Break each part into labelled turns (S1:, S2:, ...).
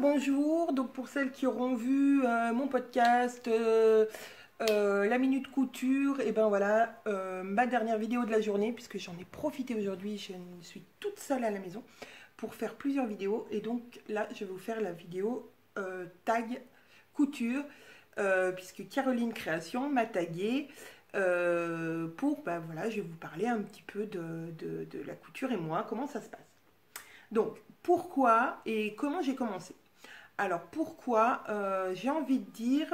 S1: Bonjour, donc pour celles qui auront vu mon podcast La Minute Couture, et ben voilà, ma dernière vidéo de la journée, puisque j'en ai profité aujourd'hui, je suis toute seule à la maison pour faire plusieurs vidéos, et donc là je vais vous faire la vidéo tag couture, puisque Caroline Création m'a tagué pour, ben voilà, je vais vous parler un petit peu de la couture et moi, comment ça se passe. Donc, pourquoi et comment j'ai commencé? Alors, pourquoi j'ai envie de dire,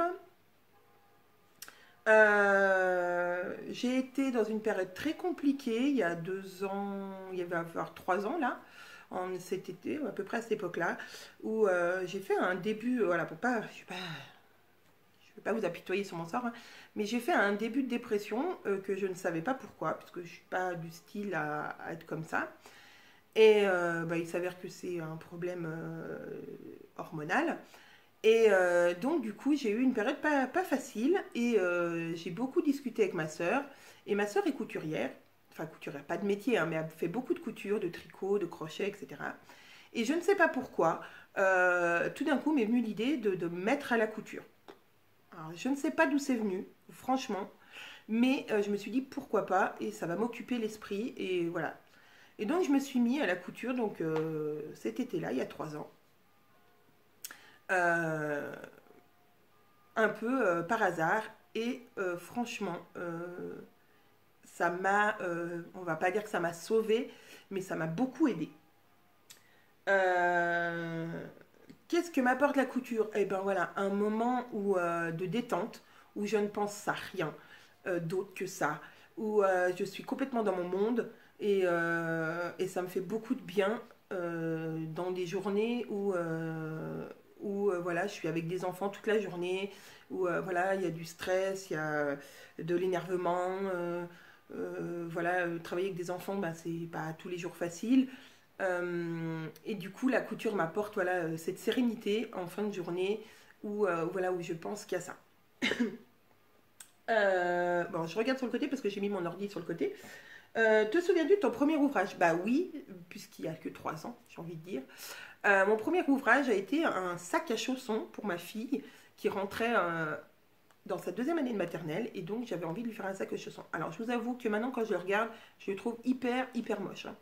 S1: j'ai été dans une période très compliquée il y a 2 ans, il y avait à avoir 3 ans là, en cet été, à peu près à cette époque-là, où j'ai fait un début, voilà, pour pas, je vais pas vous apitoyer sur mon sort, hein, mais j'ai fait un début de dépression que je ne savais pas pourquoi, parce que je suis pas du style à être comme ça. Et bah, il s'avère que c'est un problème hormonal. Et donc, du coup, j'ai eu une période pas facile. Et j'ai beaucoup discuté avec ma sœur. Et ma sœur est couturière. Enfin, couturière, pas de métier, hein, mais elle fait beaucoup de couture, de tricot, de crochet, etc. Et je ne sais pas pourquoi, tout d'un coup m'est venue l'idée de me mettre à la couture. Alors, je ne sais pas d'où c'est venu, franchement. Mais je me suis dit pourquoi pas. Et ça va m'occuper l'esprit. Et voilà. Et donc je me suis mis à la couture donc cet été-là, il y a 3 ans, euh, un peu par hasard. Et franchement, ça m'a, on va pas dire que ça m'a sauvée, mais ça m'a beaucoup aidée. Euh, Qu'est-ce que m'apporte la couture? Eh ben voilà, un moment de détente, où je ne pense à rien d'autre que ça, où je suis complètement dans mon monde et ça me fait beaucoup de bien dans des journées où voilà, je suis avec des enfants toute la journée, où voilà, il y a du stress, il y a de l'énervement. Voilà, travailler avec des enfants, bah, c'est pas tous les jours facile. Et du coup, la couture m'apporte voilà, cette sérénité en fin de journée voilà, où je pense qu'il y a ça. Bon, je regarde sur le côté parce que j'ai mis mon ordi sur le côté. Te souviens-tu de ton premier ouvrage? Bah oui, puisqu'il n'y a que 3 ans, j'ai envie de dire. Mon premier ouvrage a été un sac à chaussons pour ma fille qui rentrait dans sa deuxième année de maternelle et donc j'avais envie de lui faire un sac à chaussons. Alors je vous avoue que maintenant quand je le regarde, je le trouve hyper moche, hein.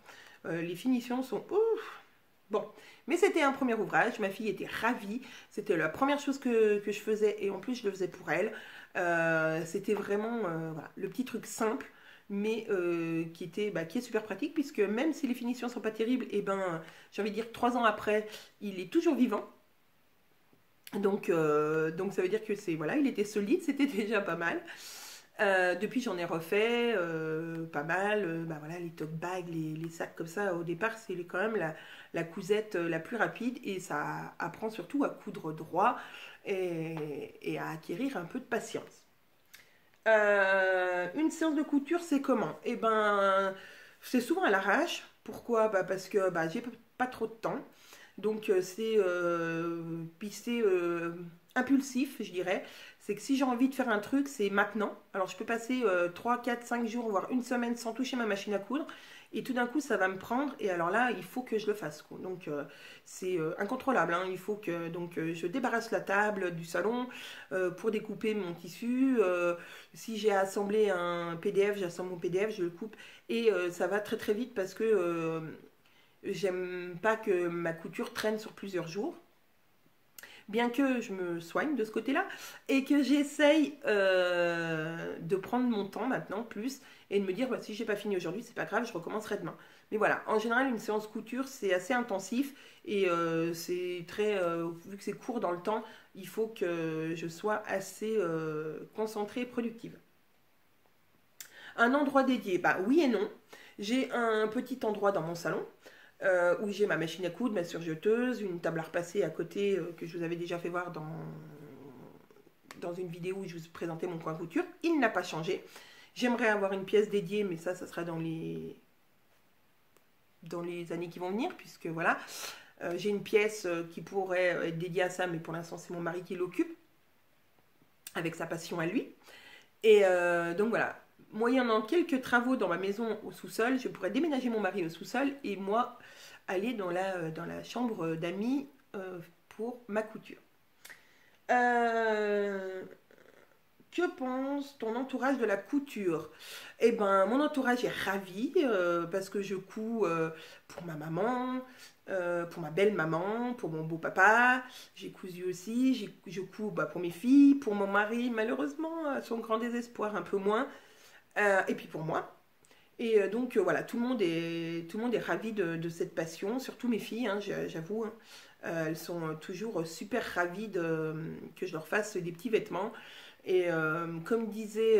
S1: Les finitions sont ouf. Bon, mais c'était un premier ouvrage, ma fille était ravie, c'était la première chose que je faisais et en plus je le faisais pour elle. C'était vraiment voilà, le petit truc simple mais qui est super pratique puisque même si les finitions sont pas terribles, et ben j'ai envie de dire 3 ans après, il est toujours vivant. Donc ça veut dire que c'est voilà, il était solide, c'était déjà pas mal. Depuis j'en ai refait pas mal. Bah voilà, les tote bags, les sacs comme ça. Au départ c'est quand même la cousette la plus rapide et ça apprend surtout à coudre droit et à acquérir un peu de patience. Une séance de couture c'est comment? Eh ben c'est souvent à l'arrache. Pourquoi? Bah parce que bah, j'ai pas trop de temps. Donc c'est puis c'est impulsif, je dirais. C'est que si j'ai envie de faire un truc, c'est maintenant. Alors je peux passer 3, 4, 5 jours, voire une semaine sans toucher ma machine à coudre. Et tout d'un coup, ça va me prendre. Et alors là, il faut que je le fasse, quoi. Donc c'est incontrôlable, hein. Il faut que donc je débarrasse la table du salon pour découper mon tissu. Si j'ai assemblé un PDF, j'assemble mon PDF, je le coupe. Et ça va très très vite parce que j'aime pas que ma couture traîne sur plusieurs jours, bien que je me soigne de ce côté-là et que j'essaye de prendre mon temps maintenant plus et de me dire bah, si j'ai pas fini aujourd'hui, c'est pas grave, je recommencerai demain. Mais voilà, en général, une séance couture c'est assez intensif et c'est très vu que c'est court dans le temps, il faut que je sois assez concentrée et productive. Un endroit dédié, bah oui et non. J'ai un petit endroit dans mon salon où j'ai ma machine à coudre, ma surjeteuse, une table à repasser à côté que je vous avais déjà fait voir dans une vidéo où je vous présentais mon coin couture. Il n'a pas changé. J'aimerais avoir une pièce dédiée, mais ça sera dans les années qui vont venir, puisque voilà, j'ai une pièce qui pourrait être dédiée à ça, mais pour l'instant c'est mon mari qui l'occupe, avec sa passion à lui. Et donc voilà, moyennant quelques travaux dans ma maison au sous-sol, je pourrais déménager mon mari au sous-sol et moi aller dans la chambre d'amis pour ma couture. Euh, que pense ton entourage de la couture? Eh ben, mon entourage est ravi parce que je couds pour ma maman, pour ma belle-maman, pour mon beau-papa. J'ai cousu aussi, je couds bah, pour mes filles, pour mon mari, malheureusement, à son grand désespoir, un peu moins. Et puis pour moi. Et donc voilà, tout le monde est ravi de cette passion, surtout mes filles, hein, j'avoue. Hein. Elles sont toujours super ravies que je leur fasse des petits vêtements. Et comme disait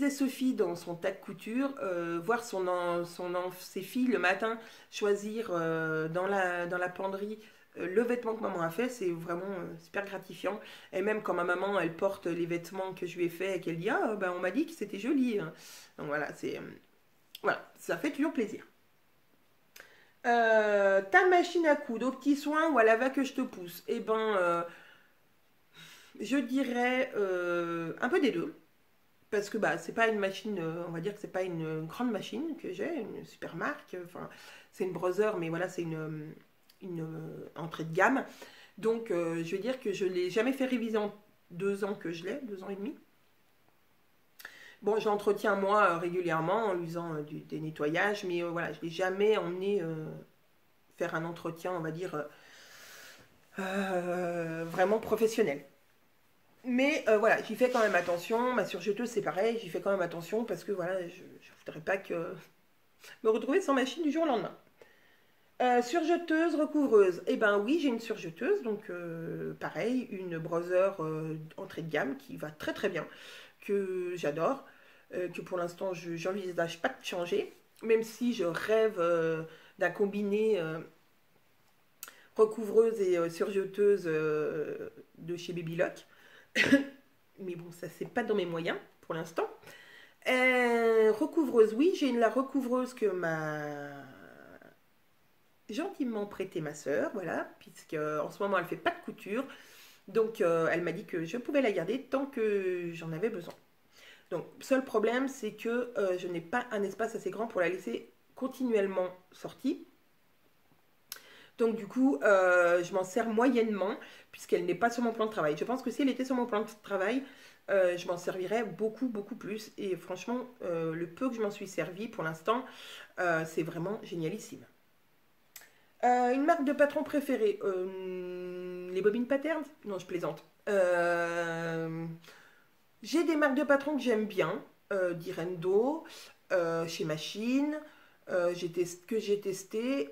S1: Sophie dans son tas de couture, voir ses filles le matin choisir dans la penderie le vêtement que maman a fait, c'est vraiment super gratifiant. Et même quand ma maman, elle porte les vêtements que je lui ai fait et qu'elle dit «Ah, ben, on m'a dit que c'était joli». Hein. Donc voilà, voilà, ça fait toujours plaisir. Ta machine à coudre, au petit soin ou à la va que je te pousse? Eh ben, je dirais un peu des deux. Parce que bah, c'est pas une machine, on va dire que c'est pas une grande machine que j'ai, une super marque. Enfin, c'est une Brother, mais voilà, c'est une entrée de gamme. Donc, je vais dire que je l'ai jamais fait réviser en 2 ans que je l'ai, 2 ans et demi. Bon, j'entretiens moi régulièrement en lui faisant des nettoyages, mais voilà, je l'ai jamais emmené faire un entretien, on va dire, vraiment professionnel. Mais voilà, j'y fais quand même attention. Ma surjeteuse, c'est pareil, j'y fais quand même attention parce que voilà, je ne voudrais pas me retrouver sans machine du jour au lendemain. Surjeteuse, recouvreuse. Eh ben oui, j'ai une surjeteuse, donc pareil, une Brother entrée de gamme qui va très très bien, que j'adore, que pour l'instant je n'envisage pas de changer, même si je rêve d'un combiné recouvreuse et surjeteuse de chez Babylock. Mais bon, ça c'est pas dans mes moyens pour l'instant. Recouvreuse, oui, j'ai la recouvreuse que m'a gentiment prêté ma sœur, voilà, puisque en ce moment elle fait pas de couture, donc elle m'a dit que je pouvais la garder tant que j'en avais besoin. Donc, seul problème, c'est que je n'ai pas un espace assez grand pour la laisser continuellement sortie. Donc du coup, je m'en sers moyennement puisqu'elle n'est pas sur mon plan de travail. Je pense que si elle était sur mon plan de travail, je m'en servirais beaucoup, beaucoup plus. Et franchement, le peu que je m'en suis servi pour l'instant, c'est vraiment génialissime. Une marque de patron préférée? Les bobines Patterns? Non, je plaisante. J'ai des marques de patron que j'aime bien. Direndo, chez Machine, que j'ai testé,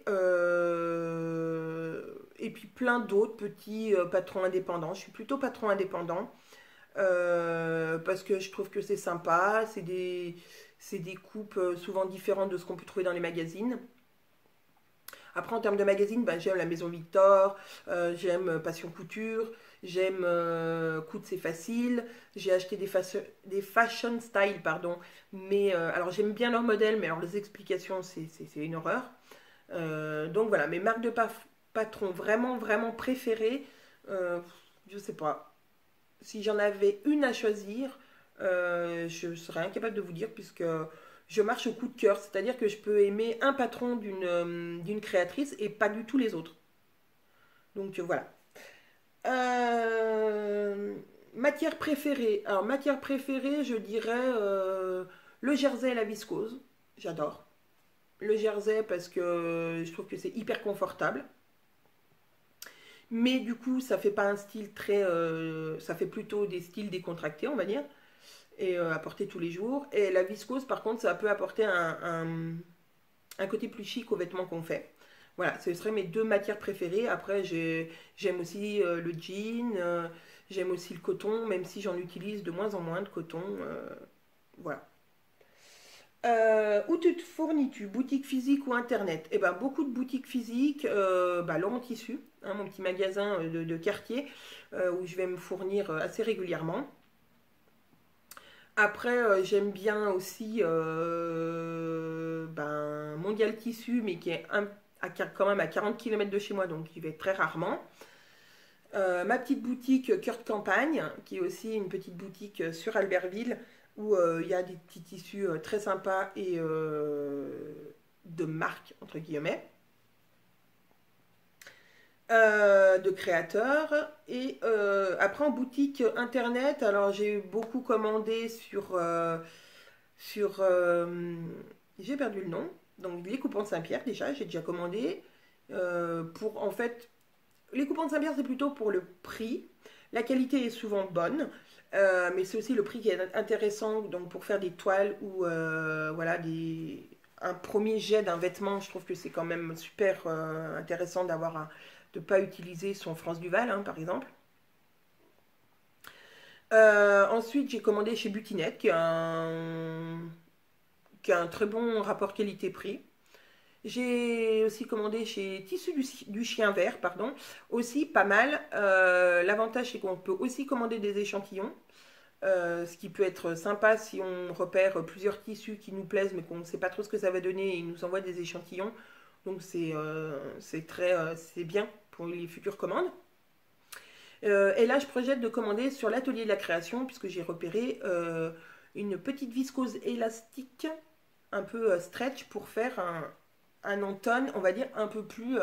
S1: et puis plein d'autres petits patrons indépendants. Je suis plutôt patron indépendant parce que je trouve que c'est sympa. C'est des coupes souvent différentes de ce qu'on peut trouver dans les magazines. Après, en termes de magazines, ben, j'aime la Maison Victor, j'aime Passion Couture, j'aime Coudre c'est facile. J'ai acheté des fashion style, pardon. Mais alors, j'aime bien leurs modèles, mais alors les explications, c'est une horreur. Donc voilà, mes marques de patron vraiment, vraiment préférées, je sais pas. Si j'en avais une à choisir, je serais incapable de vous dire puisque je marche au coup de cœur. C'est-à-dire que je peux aimer un patron d'une créatrice et pas du tout les autres. Donc voilà. Matière préférée. Alors matière préférée, je dirais le jersey et la viscose. J'adore. Le jersey parce que je trouve que c'est hyper confortable. Mais du coup, ça fait pas un style très... ça fait plutôt des styles décontractés, on va dire. Et à porter tous les jours. Et la viscose, par contre, ça peut apporter un côté plus chic aux vêtements qu'on fait. Voilà, ce seraient mes deux matières préférées. Après, j'aime aussi le jean, j'aime aussi le coton, même si j'en utilise de moins en moins de coton. Voilà. Où tu te fournis-tu? Boutique physique ou internet? Eh ben, beaucoup de boutiques physiques, bah, Laurent Tissu, hein, mon petit magasin de quartier, où je vais me fournir assez régulièrement. Après, j'aime bien aussi ben, Mondial Tissu, mais qui est quand même à 40 km de chez moi, donc j'y vais très rarement. Ma petite boutique Cœur de Campagne, qui est aussi une petite boutique sur Albertville, où il y a des petits tissus très sympas et de marque, entre guillemets, de créateurs. Et après en boutique internet, alors j'ai beaucoup commandé sur j'ai perdu le nom. Donc les coupons de Saint-Pierre déjà, j'ai déjà commandé. Pour en fait, les coupons de Saint-Pierre c'est plutôt pour le prix. La qualité est souvent bonne, mais c'est aussi le prix qui est intéressant. Donc pour faire des toiles ou voilà un premier jet d'un vêtement, je trouve que c'est quand même super intéressant de ne pas utiliser son France Duval, hein, par exemple. Ensuite, j'ai commandé chez Butinette, qui a un très bon rapport qualité-prix. J'ai aussi commandé chez Tissu du Chien Vert, pardon, aussi pas mal. L'avantage, c'est qu'on peut aussi commander des échantillons, ce qui peut être sympa si on repère plusieurs tissus qui nous plaisent, mais qu'on ne sait pas trop ce que ça va donner, et ils nous envoient des échantillons. Donc c'est bien pour les futures commandes. Et là, je projette de commander sur l'atelier de la création, puisque j'ai repéré une petite viscose élastique, un peu stretch, pour faire un automne, on va dire, un peu plus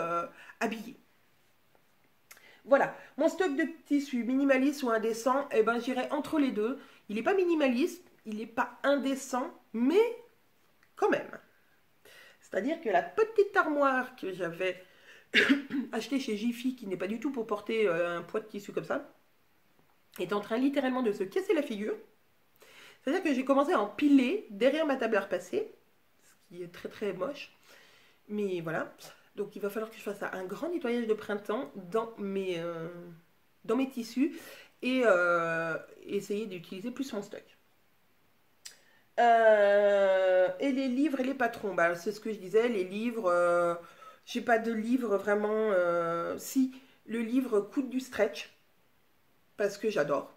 S1: habillé. Voilà, mon stock de tissus minimaliste ou indécent, eh ben, j'irai entre les deux. Il n'est pas minimaliste, il n'est pas indécent, mais quand même. C'est-à-dire que la petite armoire que j'avais achetée chez Jiffy, qui n'est pas du tout pour porter un poids de tissu comme ça, est en train littéralement de se casser la figure. C'est-à-dire que j'ai commencé à empiler derrière ma table à repasser, ce qui est très très moche. Mais voilà. Donc il va falloir que je fasse un grand nettoyage de printemps dans mes tissus et essayer d'utiliser plus mon stock. Et les livres et les patrons, bah, c'est ce que je disais, les livres, j'ai pas de livre vraiment. Si, le livre coûte du stretch, parce que j'adore.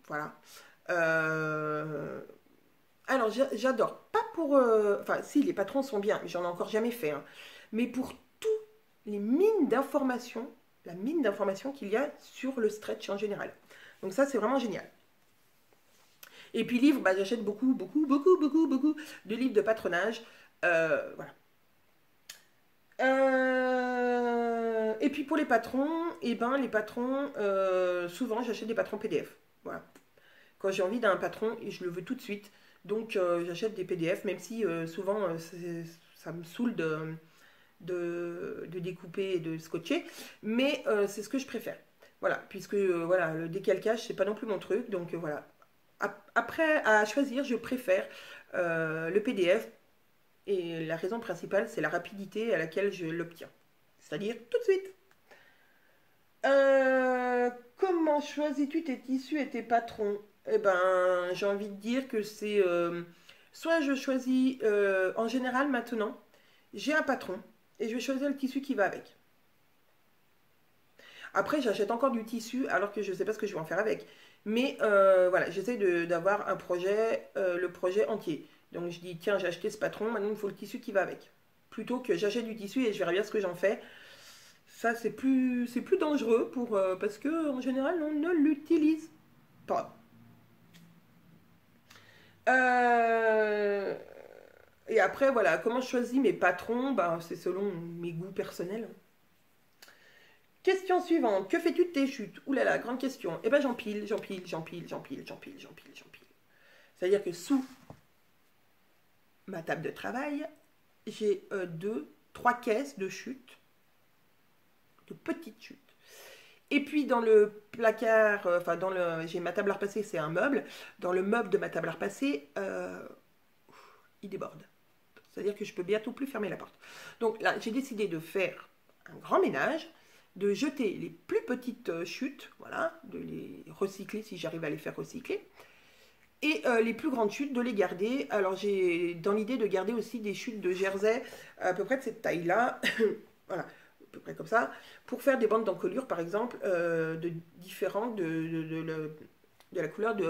S1: Voilà. Alors j'adore, pas pour. Enfin, si, les patrons sont bien, mais j'en ai encore jamais fait. Hein. Mais pour tous les mines d'informations, la mine d'informations qu'il y a sur le stretch en général. Donc ça, c'est vraiment génial. Et puis livres, bah, j'achète beaucoup de livres de patronage. Voilà. Et puis pour les patrons, eh ben, les patrons, souvent j'achète des patrons PDF. Voilà. Quand j'ai envie d'un patron et je le veux tout de suite, donc j'achète des PDF, même si souvent ça me saoule de découper et de scotcher, mais c'est ce que je préfère. Voilà, puisque voilà, le décalcage, c'est pas non plus mon truc, donc voilà. Après, à choisir, je préfère le PDF, et la raison principale, c'est la rapidité à laquelle je l'obtiens. C'est-à-dire tout de suite. Comment choisis-tu tes tissus et tes patrons? Eh ben, j'ai envie de dire que c'est... soit je choisis, en général maintenant, j'ai un patron, et je vais choisir le tissu qui va avec. Après, j'achète encore du tissu alors que je ne sais pas ce que je vais en faire avec. Mais voilà, j'essaie d'avoir un projet, le projet entier. Donc je dis, tiens, j'ai acheté ce patron, maintenant il faut le tissu qui va avec. Plutôt que j'achète du tissu et je verrai bien ce que j'en fais. Ça, c'est plus dangereux parce que en général, on ne l'utilise pas. Euh, et après, voilà, comment je choisis mes patrons? Ben, c'est selon mes goûts personnels. Question suivante. Que fais-tu de tes chutes? Ouh là là, grande question. Eh ben j'empile. C'est-à-dire que sous ma table de travail, j'ai trois caisses de chutes, de petites chutes. Et puis dans le placard, j'ai ma table à repasser, c'est un meuble. Dans le meuble de ma table à repasser, il déborde. C'est-à-dire que je peux bientôt plus fermer la porte. Donc là, j'ai décidé de faire un grand ménage, de jeter les plus petites chutes, voilà, de les recycler si j'arrive à les faire recycler, et les plus grandes chutes, de les garder. Alors j'ai dans l'idée de garder aussi des chutes de jersey à peu près de cette taille-là, voilà, à peu près comme ça, pour faire des bandes d'encolure par exemple, différentes de la couleur du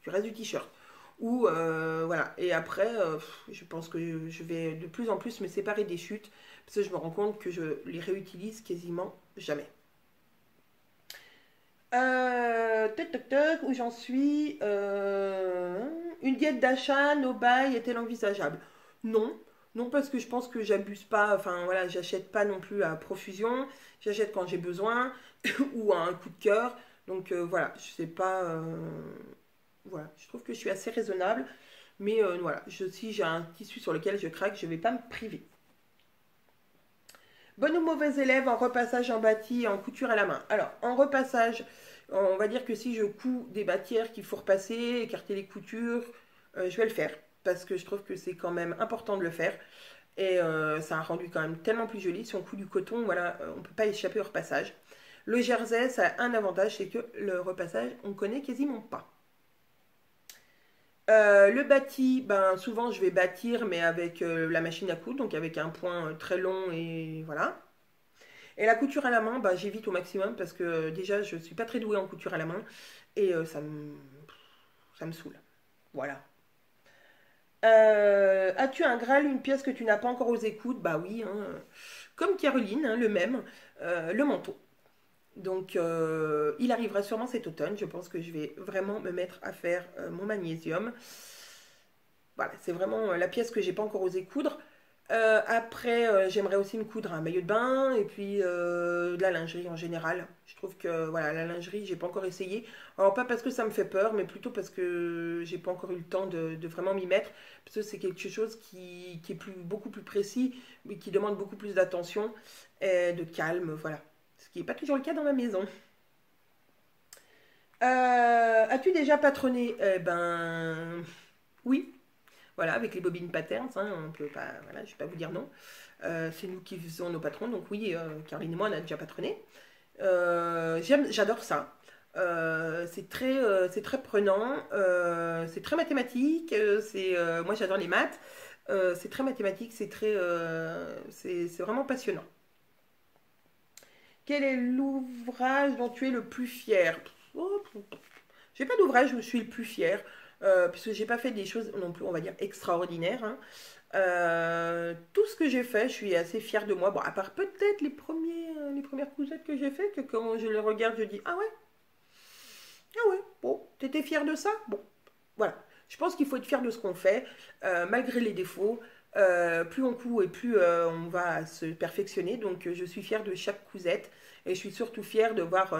S1: reste du t-shirt. Ou voilà, et après, je pense que je vais de plus en plus me séparer des chutes, parce que je me rends compte que je les réutilise quasiment jamais. Où j'en suis? Une diète d'achat, no buy, est-elle envisageable? Non, Non, parce que je pense que j'abuse pas, enfin voilà, j'achète pas non plus à profusion, j'achète quand j'ai besoin ou à un coup de cœur. Donc voilà, je sais pas, voilà, je trouve que je suis assez raisonnable, mais voilà, si j'ai un tissu sur lequel je craque, je vais pas me priver. Bonne ou mauvaise élève en repassage en bâti et en couture à la main. Alors, en repassage, on va dire que si je couds des bâtières qu'il faut repasser, écarter les coutures, je vais le faire. Parce que je trouve que c'est quand même important de le faire. Et ça a un rendu quand même tellement plus joli. Si on coud du coton, voilà, on ne peut pas échapper au repassage. Le jersey, ça a un avantage, c'est que le repassage, on connaît quasiment pas. Le bâti, ben, souvent je vais bâtir, mais avec la machine à coudre, donc avec un point très long et voilà. Et la couture à la main, bah, j'évite au maximum parce que déjà, je suis pas très douée en couture à la main et ça me saoule. Voilà. As-tu un Graal, une pièce que tu n'as pas encore osé coudre? Bah oui, hein. Comme Caroline, hein, le même, le manteau. Donc, il arrivera sûrement cet automne. Je pense que je vais vraiment me mettre à faire mon magnésium. Voilà, c'est vraiment la pièce que j'ai pas encore osé coudre. Après, j'aimerais aussi me coudre un maillot de bain et puis de la lingerie en général. Je trouve que voilà, la lingerie, j'ai pas encore essayé. Alors pas parce que ça me fait peur, mais plutôt parce que j'ai pas encore eu le temps de vraiment m'y mettre. Parce que c'est quelque chose qui est beaucoup plus précis, mais qui demande beaucoup plus d'attention et de calme, voilà. Ce qui n'est pas toujours le cas dans ma maison. As-tu déjà patronné? Eh ben, oui. Voilà, avec les bobines patterns, hein, on peut pas, voilà, je vais pas vous dire non. C'est nous qui faisons nos patrons, donc oui, Caroline et moi, on a déjà patronné. J'adore ça. C'est très prenant, c'est très mathématique. Moi, j'adore les maths. C'est très mathématique, c'est vraiment passionnant. Quel est l'ouvrage dont tu es le plus fier? Oh, j'ai pas d'ouvrage où je suis le plus fier, puisque j'ai pas fait des choses non plus, on va dire, extraordinaires, hein. Tout ce que j'ai fait, je suis assez fière de moi. Bon, à part peut-être les premières cousettes que j'ai fait, que quand je les regarde, je dis, ah ouais, bon, t'étais fière de ça? Bon, voilà. Je pense qu'il faut être fier de ce qu'on fait, malgré les défauts. Plus on coud et plus on va se perfectionner. Donc je suis fière de chaque cousette et je suis surtout fière de voir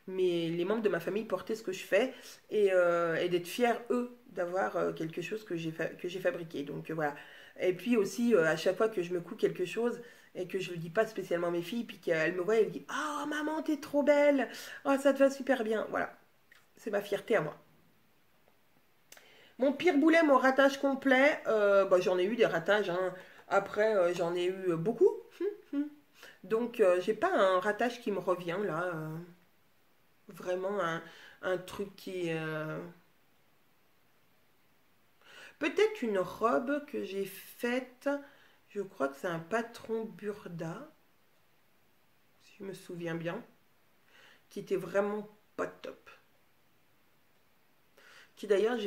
S1: les membres de ma famille porter ce que je fais et d'être fière eux d'avoir quelque chose que j'ai fabriqué. Donc voilà. Et puis aussi à chaque fois que je me couds quelque chose et que je ne le dis pas spécialement à mes filles, puis qu'elles me voient, elles me disent: «Oh maman, t'es trop belle! Oh, ça te va super bien!» Voilà, c'est ma fierté à moi. Mon pire boulet, mon ratage complet, bah, j'en ai eu des ratages, hein. Après, j'en ai eu beaucoup. Donc, j'ai pas un ratage qui me revient là. Vraiment un truc qui. Peut-être une robe que j'ai faite. Je crois que c'est un patron Burda, si je me souviens bien, qui était vraiment pas top. Qui d'ailleurs,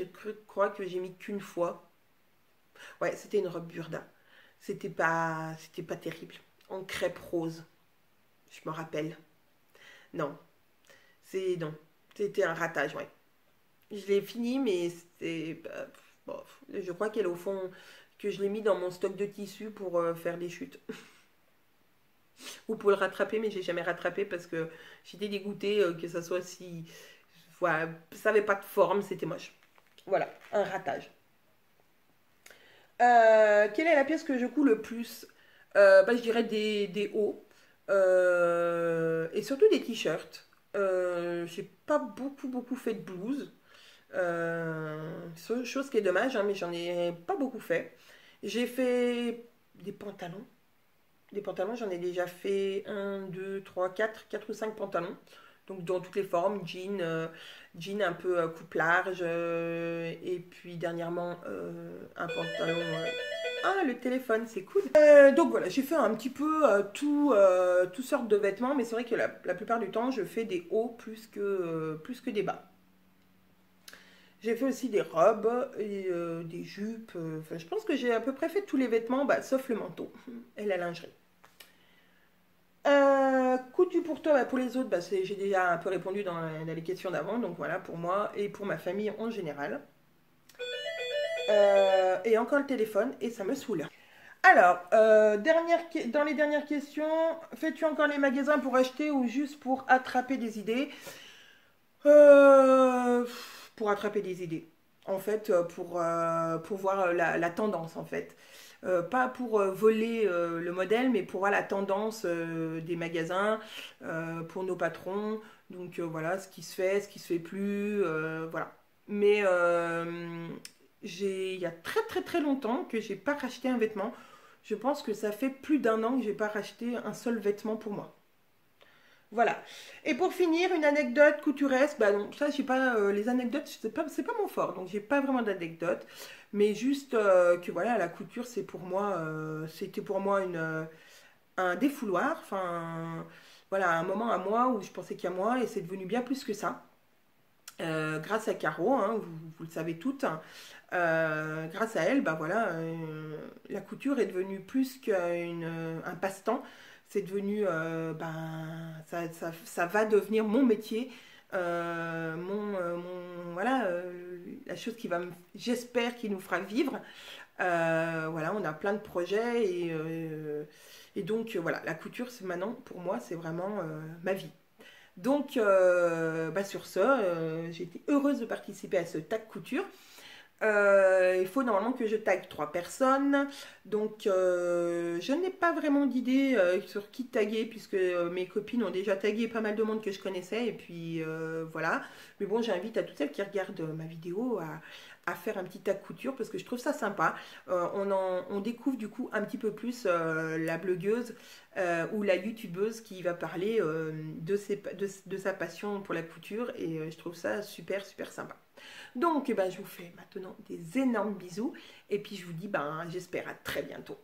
S1: crois que j'ai mis qu'une fois. Ouais, c'était une robe Burda. C'était pas terrible. En crêpe rose, je me rappelle. Non, non. C'était un ratage, ouais. Je l'ai fini, mais c'était, bon, je crois qu'elle au fond que je l'ai mis dans mon stock de tissus pour faire des chutes ou pour le rattraper, mais j'ai jamais rattrapé parce que j'étais dégoûtée que ça soit si, voilà, ça avait pas de forme, c'était moche. Voilà, un ratage. Quelle est la pièce que je couds le plus? Bah, je dirais des hauts et surtout des t-shirts. J'ai pas beaucoup fait de blues. Chose qui est dommage, hein, mais j'en ai pas beaucoup fait. J'ai fait des pantalons. Des pantalons, j'en ai déjà fait un 2 3 4 ou 5 pantalons. Donc dans toutes les formes, jean un peu coupe large, et puis dernièrement un pantalon. Ah, le téléphone, c'est cool. Donc voilà, j'ai fait un petit peu toutes sortes de vêtements, mais c'est vrai que la plupart du temps, je fais des hauts plus que des bas. J'ai fait aussi des robes et des jupes. Enfin, je pense que j'ai à peu près fait tous les vêtements, bah, sauf le manteau et la lingerie. Coutu pour toi, bah, pour les autres, bah, j'ai déjà un peu répondu dans les questions d'avant, donc voilà, pour moi et pour ma famille en général. Et encore le téléphone, et ça me saoule. Alors, dans les dernières questions, fais-tu encore les magasins pour acheter ou juste pour attraper des idées? Euh, pour attraper des idées. En fait, pour voir la tendance, en fait. Pas pour voler le modèle, mais pour voir la tendance des magasins, pour nos patrons. Donc voilà, ce qui se fait, ce qui se fait plus, voilà. Mais il y a très très très longtemps que j'ai pas racheté un vêtement. Je pense que ça fait plus d'un an que j'ai pas racheté un seul vêtement pour moi. Voilà. Et pour finir, une anecdote couturesque. Bah non, ça, j'ai pas les anecdotes, c'est pas mon fort, donc j'ai pas vraiment d'anecdote, mais juste que voilà, la couture, c'était pour moi un défouloir. Enfin, voilà, un moment à moi où je pensais qu'à moi, et c'est devenu bien plus que ça. Grâce à Caro, hein, vous le savez toutes, hein. Grâce à elle, bah voilà, la couture est devenue plus qu'un passe-temps. C'est devenu, ça va devenir mon métier, voilà, la chose j'espère, qui nous fera vivre. Voilà, on a plein de projets et donc voilà, la couture, c'est maintenant, pour moi, c'est vraiment ma vie. Donc, sur ce, j'ai été heureuse de participer à ce tag couture. Il faut normalement que je tague 3 personnes. Donc, je n'ai pas vraiment d'idée sur qui taguer, puisque mes copines ont déjà tagué pas mal de monde que je connaissais. Et puis, voilà. Mais bon, j'invite à toutes celles qui regardent ma vidéo à faire un petit tag couture, parce que je trouve ça sympa. On découvre du coup un petit peu plus la blogueuse ou la youtubeuse qui va parler de sa passion pour la couture. Et je trouve ça super, super sympa. Donc, je vous fais maintenant des énormes bisous. Et puis, je vous dis, j'espère à très bientôt.